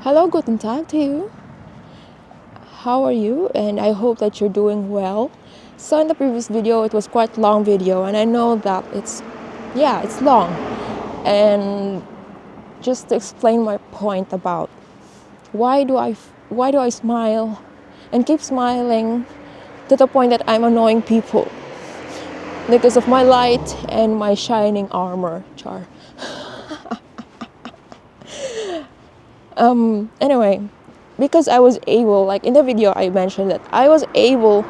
Hello, guten Tag to you. How are you? And I hope that you're doing well. So in the previous video, it was quite long video, and I know that it's long. And just to explain my point about why do I smile and keep smiling to the point that I'm annoying people because of my light and my shining armor, Char. Anyway, because I was able, like in the video I mentioned that I was able,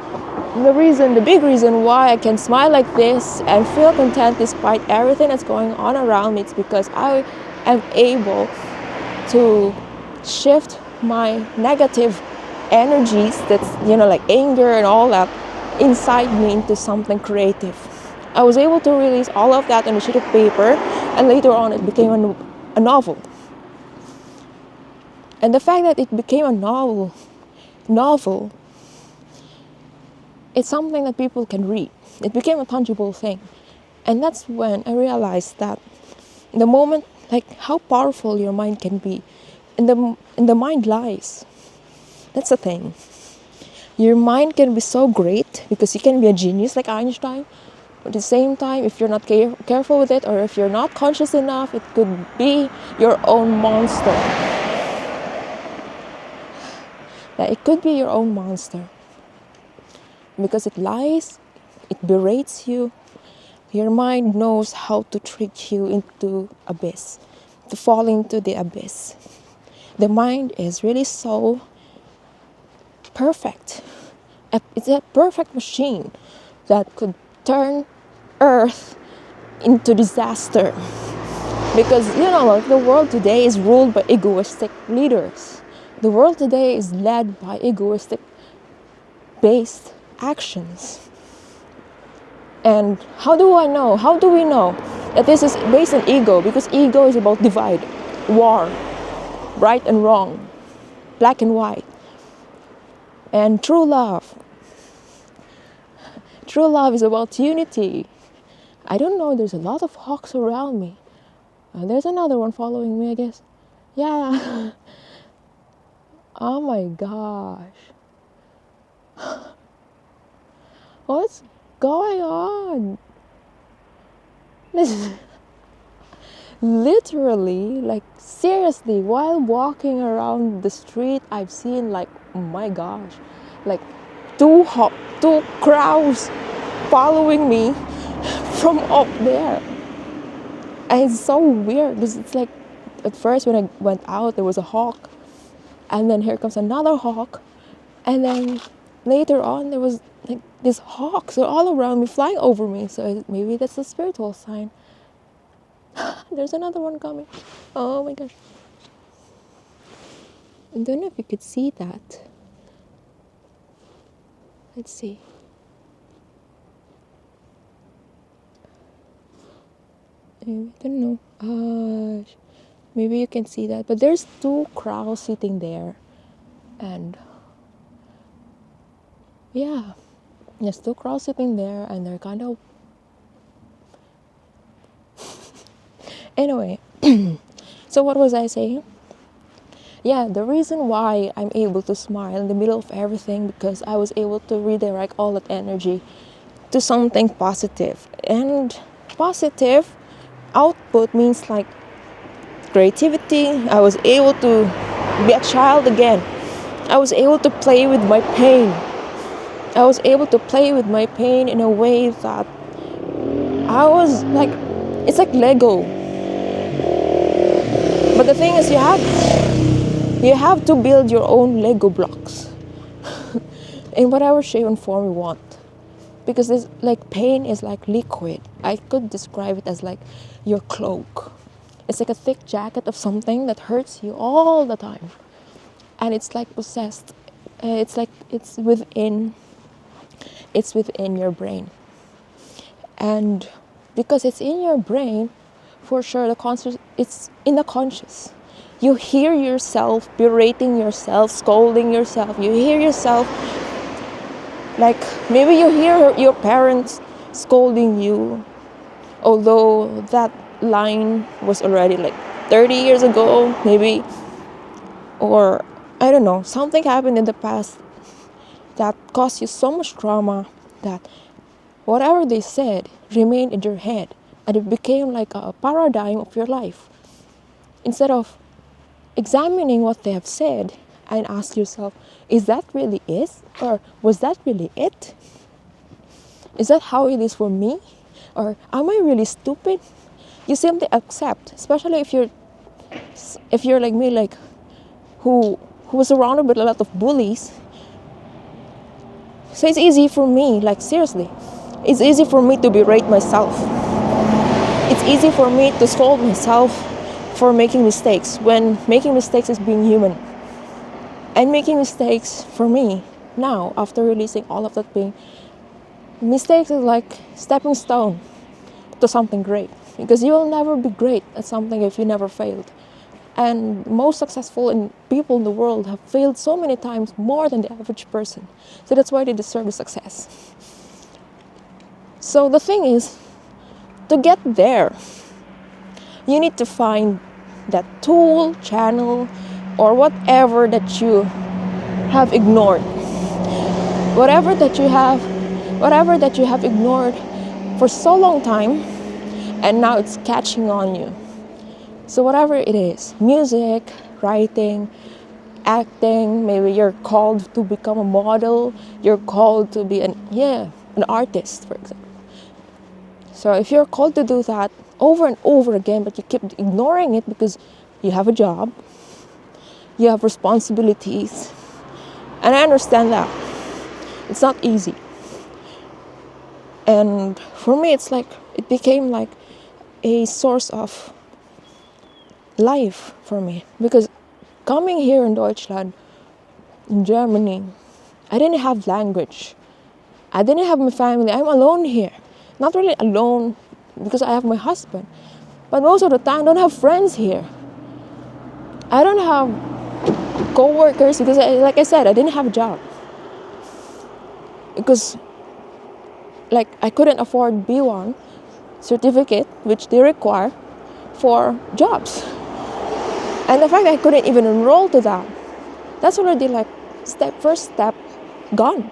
the big reason why I can smile like this and feel content despite everything that's going on around me, it's because I am able to shift my negative energies, that's, like anger and all that, inside me into something creative. I was able to release all of that on a sheet of paper, and later on it became a novel. And the fact that it became a novel, it's something that people can read. It became a tangible thing. And that's when I realized that the moment, like how powerful your mind can be, in the mind lies. That's the thing. Your mind can be so great because you can be a genius like Einstein. But at the same time, if you're not careful with it, or if you're not conscious enough, it could be your own monster. It could be your own monster. Because it lies, it berates you. Your mind knows how to trick you into abyss, to fall into the abyss. The mind is really so perfect. It's a perfect machine that could turn Earth into disaster. Because, the world today is ruled by egoistic leaders. The world today is led by egoistic based actions. And how do we know that this is based on ego? Because ego is about divide, war, right and wrong, black and white. And true love is about unity. I don't know, there's a lot of hawks around me. There's another one following me, I guess. Yeah. Oh my gosh. What's going on? This is literally, like seriously, while walking around the street, I've seen, like, oh my gosh, like two crows following me from up there. And it's so weird because it's like, at first when I went out, there was a hawk, and then here comes another hawk, and then later on there was like these hawks all around me, flying over me. So maybe that's a spiritual sign. There's another one coming. Oh my gosh. I don't know if you could see that. Let's see. I don't know. Maybe you can see that. But there's two crows sitting there. And yeah, there's two crows sitting there, and they're kind of... Anyway, so what was I saying? Yeah, the reason why I'm able to smile in the middle of everything, because I was able to redirect all that energy to something positive. And positive output means like creativity. I was able to be a child again. I was able to play with my pain. I was able to play with my pain in a way that I was like, it's like Lego. But the thing is, you have to build your own Lego blocks in whatever shape and form you want. Because this, like, pain is like liquid. I could describe it as like your cloak. It's like a thick jacket of something that hurts you all the time. And it's like possessed. It's like it's within your brain. And because it's in your brain, for sure it's in the conscious. You hear yourself berating yourself, scolding yourself. You hear yourself, like maybe you hear your parents scolding you, although that line was already like 30 years ago. Maybe or I don't know, something happened in the past that caused you so much trauma that whatever they said remained in your head, and it became like a paradigm of your life. Instead of examining what they have said and ask yourself, is that really it? Or was that really it? Is that how it is for me? Or am I really stupid? You simply accept, especially if you're like me, like who was surrounded with a lot of bullies. So it's easy for me, like seriously, it's easy for me to berate myself. It's easy for me to scold myself for making mistakes when making mistakes is being human. And making mistakes for me now, after releasing all of that pain, mistakes is like stepping stone to something great, because you will never be great at something if you never failed. And most successful people in the world have failed so many times more than the average person. So that's why they deserve the success. So the thing is, to get there, you need to find that tool, channel, or whatever that you have ignored. Whatever that you have ignored for so long time, and now it's catching on you. So whatever it is, music, writing, acting, maybe you're called to become a model, you're called to be an artist, for example. So if you're called to do that over and over again, but you keep ignoring it because you have a job, you have responsibilities, and I understand that. It's not easy. And for me, it became like a source of life for me, because coming here in Deutschland, in Germany, I didn't have language. I didn't have my family. I'm alone here. Not really alone because I have my husband, but most of the time I don't have friends here. I don't have co-workers because, like I said, I didn't have a job. Because I couldn't afford B1 certificate, which they require for jobs. And the fact that I couldn't even enroll to that, that's already first step gone.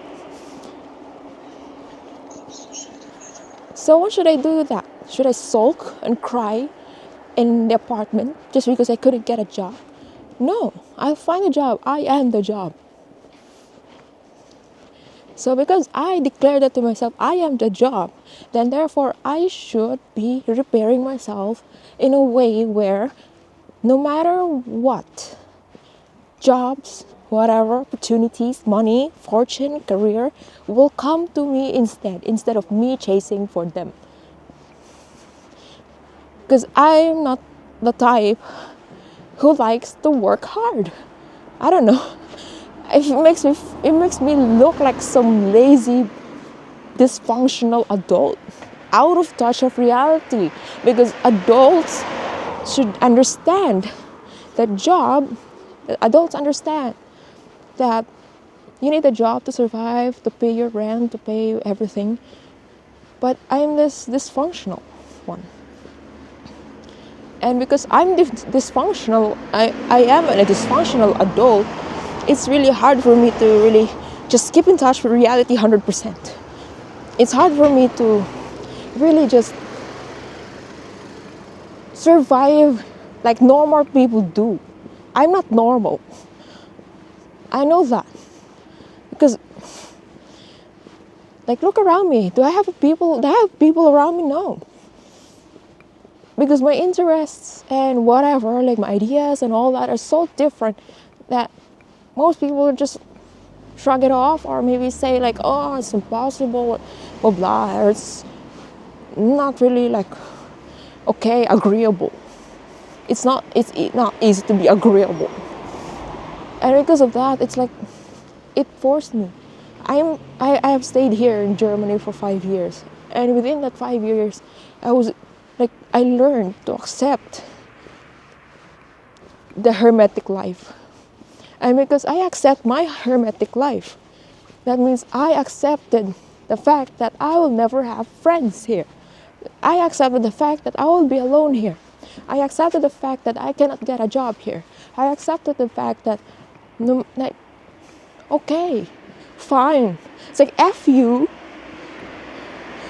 So what should I do with that? Should I sulk and cry in the apartment just because I couldn't get a job? No, I'll find a job. I am the job. So because I declared that to myself, I am the job, then therefore I should be preparing myself in a way where no matter what, jobs, whatever, opportunities, money, fortune, career will come to me instead of me chasing for them. Because I'm not the type who likes to work hard. I don't know. It makes me look like some lazy, dysfunctional adult, out of touch of reality. Because adults should understand that adults understand that you need a job to survive, to pay your rent, to pay everything. But I'm this dysfunctional one. And because I'm dysfunctional, I am a dysfunctional adult, it's really hard for me to really just keep in touch with reality 100%. It's hard for me to really just survive like normal people do. I'm not normal. I know that. Because look around me. Do I have people around me? No. Because my interests and whatever, my ideas and all that are so different that most people just shrug it off, or maybe say oh, it's impossible, blah blah, or it's not really agreeable. It's not easy to be agreeable. And because of that, it forced me. I have stayed here in Germany for 5 years, and within that 5 years I learned to accept the hermetic life. And because I accept my hermetic life, that means I accepted the fact that I will never have friends here. I accepted the fact that I will be alone here. I accepted the fact that I cannot get a job here. I accepted the fact that, no, like, okay, fine. It's like, F you.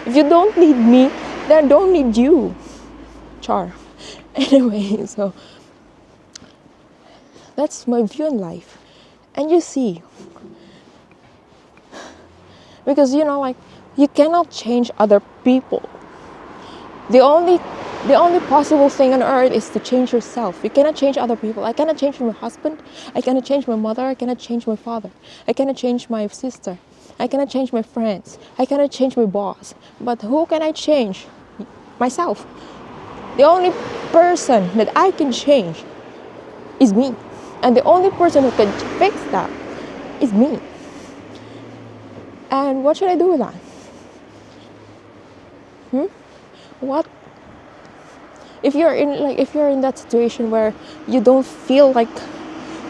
If you don't need me, then I don't need you. Char. Anyway, so that's my view in life. And you see, because like, you cannot change other people. The only possible thing on earth is to change yourself. You cannot change other people. I cannot change my husband. I cannot change my mother. I cannot change my father. I cannot change my sister. I cannot change my friends. I cannot change my boss. But who can I change? Myself. The only person that I can change is me. And the only person who can fix that is me. And what should I do with that? What if you're in that situation where you don't feel like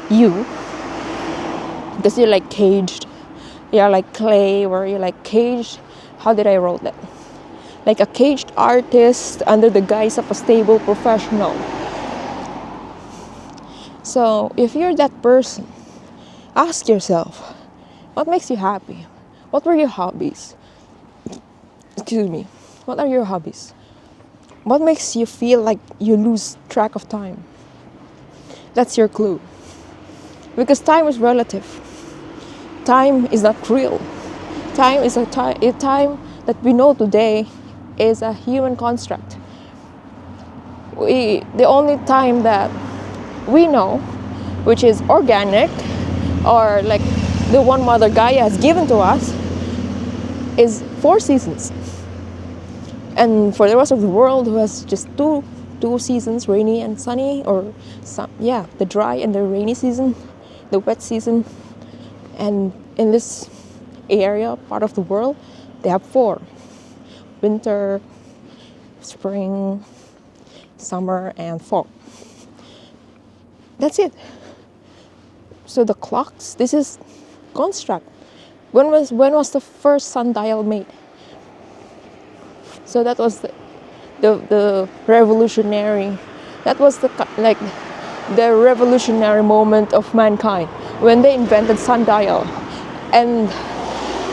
you, because you're like caged, you're like clay, or you're like caged. How did I wrote that? Like a caged artist under the guise of a stable professional. So if you're that person, ask yourself, what makes you happy? What were your hobbies? Excuse me. What are your hobbies? What makes you feel like you lose track of time? That's your clue. Because time is relative. Time is not real. Time is a time that we know today is a human construct. The only time that we know, which is organic, or like the one Mother Gaia has given to us, is 4 seasons. And for the rest of the world, who has just two seasons, rainy and sunny, or the dry and the rainy season, the wet season. And in this area, part of the world, they have 4: winter, spring, summer, and fall. That's it. So the clocks, this is construct. When was the first sundial made? So that was the revolutionary. That was the revolutionary moment of mankind when they invented sundial, and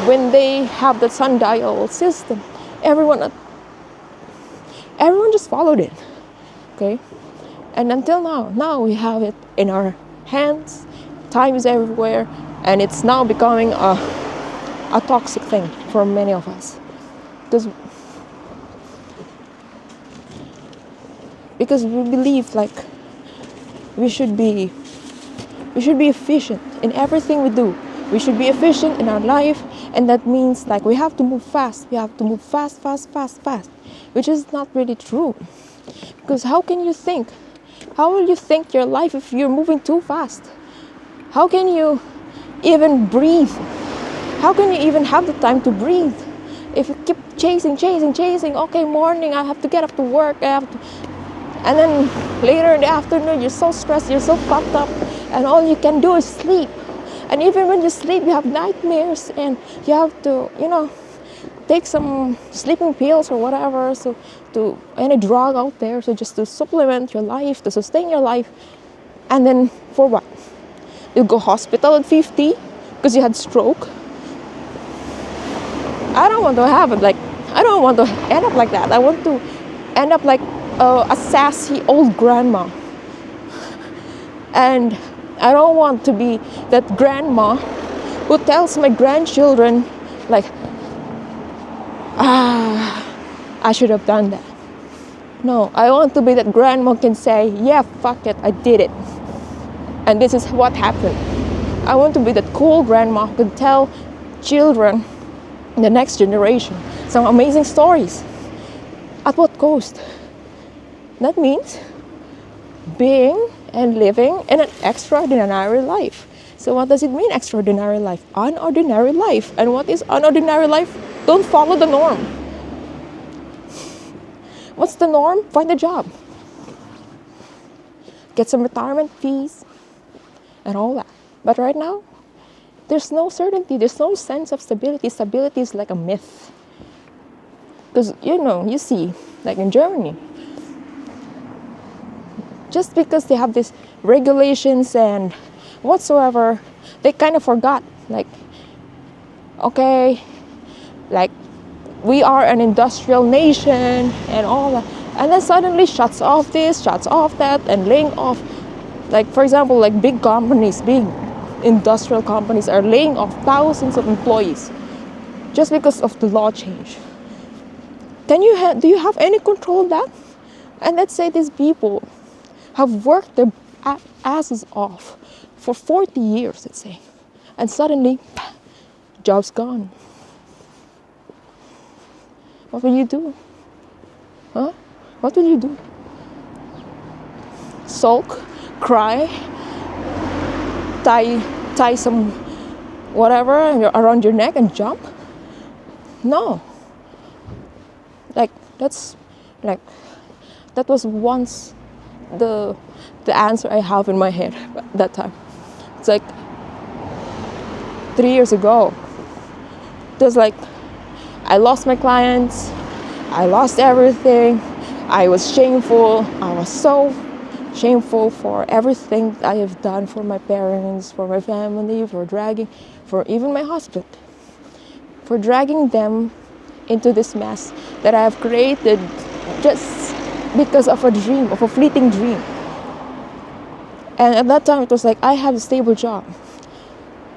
when they have the sundial system, everyone just followed it. Okay, and until now we have it in our hands. Time is everywhere, and it's now becoming a toxic thing for many of us, because we believe like we should be efficient in everything we do. We should be efficient in our life, and that means like we have to move fast. We have to move fast, which is not really true. Because how can you think? How will you think your life if you're moving too fast? How can you even breathe? How can you even have the time to breathe if you keep chasing? Okay, morning, I have to get up to work. And then later in the afternoon, you're so stressed, you're so pumped up, and all you can do is sleep. And even when you sleep, you have nightmares, and you have to, take some sleeping pills or whatever, so to any drug out there, so just to supplement your life, to sustain your life. And then for what? You go hospital at 50 because you had stroke. I don't want to have it like, I don't want to end up like that. I want to end up like a sassy old grandma. And I don't want to be that grandma who tells my grandchildren like, I should have done that. No, I want to be that grandma who can say, yeah, fuck it, I did it. And this is what happened. I want to be that cool grandma who can tell children, the next generation, some amazing stories. At what cost? That means being and living in an extraordinary life. So what does it mean, extraordinary life? Unordinary life. And what is unordinary life? Don't follow the norm. What's the norm? Find a job. Get some retirement fees and all that. But right now, there's no certainty. There's no sense of stability. Stability is like a myth. Because, you see, like in Germany just because they have these regulations and whatsoever, they kind of forgot, like, okay, like, we are an industrial nation and all that, and then suddenly shuts off this, shuts off that, and laying off, like, for example, like big companies, big industrial companies are laying off thousands of employees just because of the law change. Do you have any control of that? And let's say these people have worked their asses off for 40 years, let's say, and suddenly, job's gone. What will you do? Huh? What will you do? Sulk, cry, tie some whatever around your neck and jump? No. Like, that's like, that was once the answer I have in my head at that time. It's like 3 years ago. Just like, I lost my clients, I lost everything, I was shameful, I was so shameful for everything I have done for my parents, for my family, for even my husband, for dragging them into this mess that I have created just because of a dream, of a fleeting dream. And at that time it was like, I had a stable job,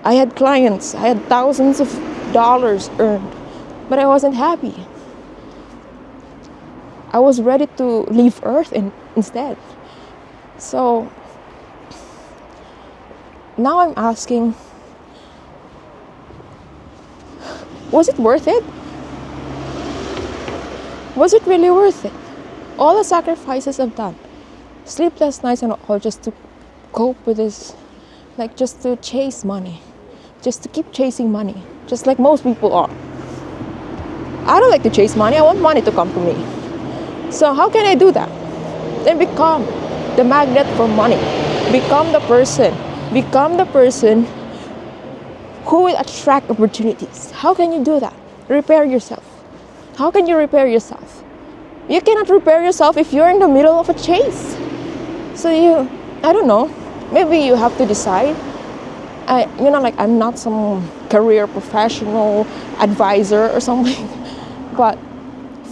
I had clients, I had thousands of dollars earned, but I wasn't happy. I was ready to leave Earth instead. So now I'm asking, was it worth it? Was it really worth it? All the sacrifices I've done, sleepless nights and all, just to cope with this, like, just to chase money, just to keep chasing money, just like most people are. I don't like to chase money. I want money to come to me. So how can I do that? Then become the magnet for money. Become the person who will attract opportunities. How can you do that? Repair yourself. How can you repair yourself? You cannot repair yourself if you're in the middle of a chase. So I don't know, maybe you have to decide. I'm not some career professional advisor or something, but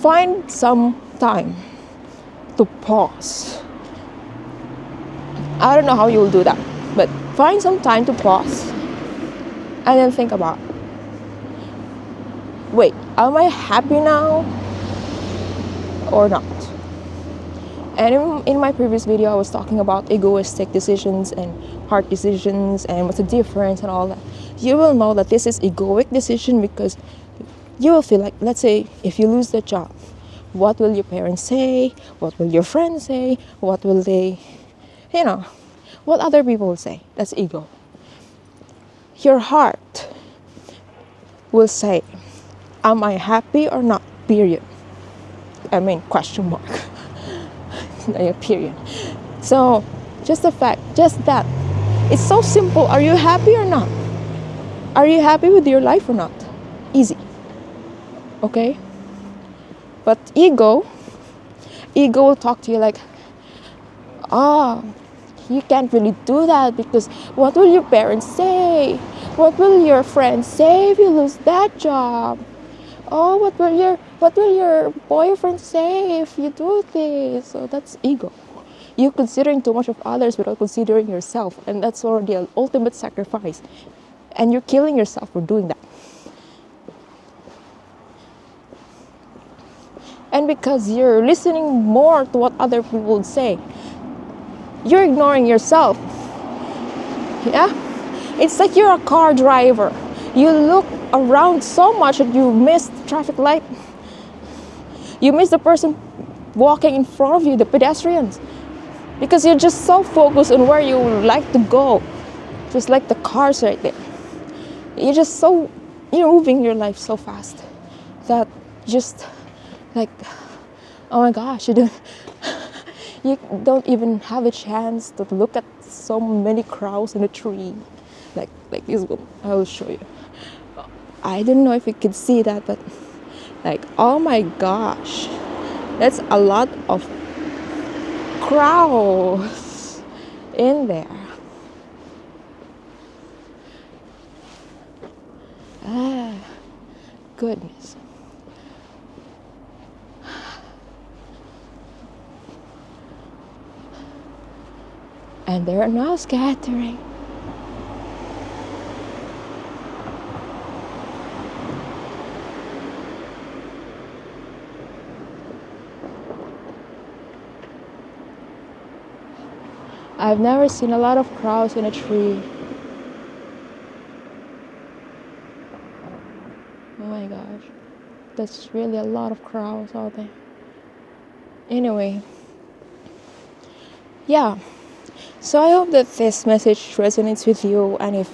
find some time to pause. I don't know how you'll do that, but find some time to pause and then think about, wait, am I happy now or not? And in my previous video, I was talking about egoistic decisions and hard decisions and what's the difference and all that. You will know that this is egoic decision because you will feel like, let's say, if you lose the job, what will your parents say? What will your friends say? What will they, what other people will say? That's ego. Your heart will say, am I happy or not? Period. Question mark. Period. So, just that. It's so simple. Are you happy or not? Are you happy with your life or not? Easy. Okay? But ego will talk to you like, you can't really do that because what will your parents say? What will your friends say if you lose that job? Oh, what will your boyfriend say if you do this? So that's ego. You're considering too much of others without considering yourself, and that's already an ultimate sacrifice. And you're killing yourself for doing that. And because you're listening more to what other people would say, you're ignoring yourself. Yeah? It's like you're a car driver. You look around so much that you miss the traffic light. You miss the person walking in front of you, the pedestrians. Because you're just so focused on where you would like to go. Just like the cars right there. You're moving your life so fast that just like, oh my gosh, you don't even have a chance to look at so many crows in a tree. Like this one, I will show you. I don't know if you can see that, but like, oh my gosh, that's a lot of crows. in there. Ah, goodness. And they're now scattering. I've never seen a lot of crows in a tree. Oh my gosh. That's really a lot of crows out there. Anyway. Yeah. So I hope that this message resonates with you, and if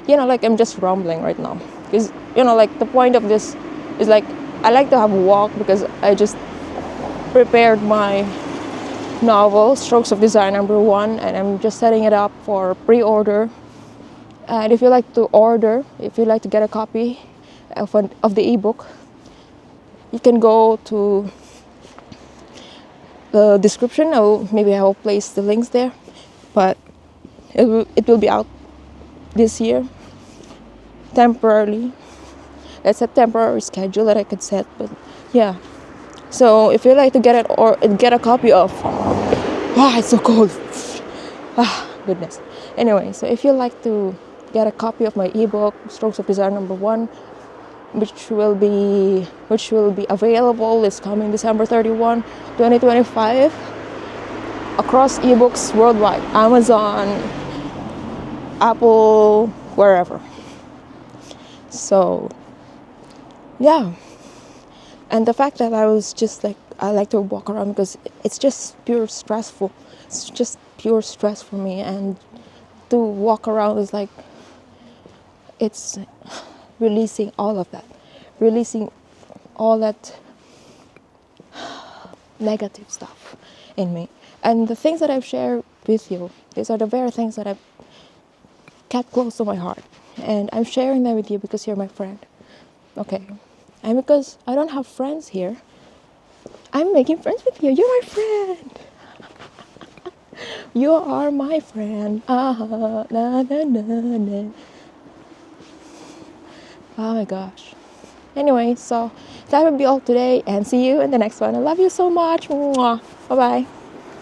like I'm just rambling right now. Because like the point of this is like I like to have a walk because I just prepared my novel, Strokes of Desire #1, and I'm just setting it up for pre-order. And if you like to order, if you like to get a copy of the ebook, you can go to the description. Maybe I will place the links there, but it will be out this year temporarily. It's a temporary schedule that I could set, but yeah. So if you like to get it or get a copy of, it's so cold. Goodness. Anyway, so if you like to get a copy of my ebook, Strokes of Desire #1, which will be available this coming December 31, 2025, across ebooks worldwide, Amazon, Apple, wherever. So yeah, and the fact that I was just like, I like to walk around because it's just pure stressful. It's just pure stress for me, and to walk around is like, it's releasing all of that, releasing all that negative stuff in me. And the things that I've shared with you, these are the very things that I've kept close to my heart. And I'm sharing them with you because you're my friend. Okay. And because I don't have friends here, I'm making friends with you. You're my friend. You are my friend. Na, na, na, na. Oh my gosh. Anyway, so that would be all today, and see you in the next one. I love you so much. Bye bye.